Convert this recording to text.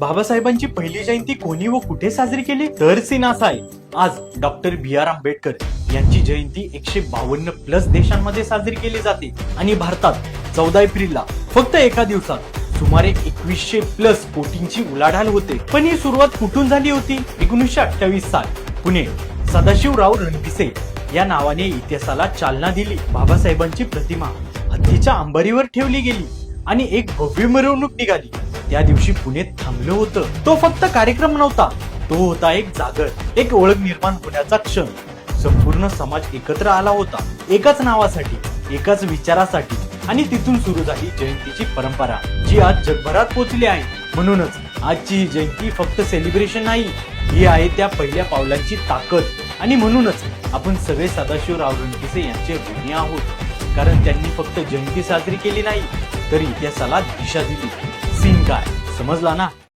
बाबासाहेबांची पहिली जयंती कोणी व कुठे साजरी केली तर सीन असा आहे. आज डॉक्टर B.R. आंबेडकर यांची जयंती 152+ देशांमध्ये साजरी केली जाते आणि भारतात 14 एप्रिलला फक्त एका दिवसात सुमारे 2100+ कोटींची उलाढाल होते. पण ही सुरुवात कुठून झाली होती? 1928 साल पुणे सदाशिवराव रणपिसे या नावाने इतिहासाला चालना दिली. बाबासाहेबांची प्रतिमा हत्तीच्या अंबारीवर ठेवली गेली आणि एक भव्य मिरवणूक निघाली. त्या दिवशी पुणे थांबलं होतं. तो फक्त कार्यक्रम नव्हता, तो होता एक जागर, एक ओळख निर्माण होण्याचा क्षण. संपूर्ण समाज एकत्र आला होता, एकाच नावासाठी, एकाच विचारासाठी. आणि तिथून सुरू झाली जयंतीची परंपरा, जी आज जगभरात पोहोचली आहे. म्हणूनच आजची ही जयंती फक्त सेलिब्रेशन नाही, ही आहे त्या पहिल्या पावलांची ताकद. आणि म्हणूनच आपण सगळे सदाशिवराव रणपिसे यांचे ऋणी आहोत, कारण त्यांनी फक्त जयंती साजरी केली नाही, तर इतिहासाला दिशा दिली. सीन काय समजला ना?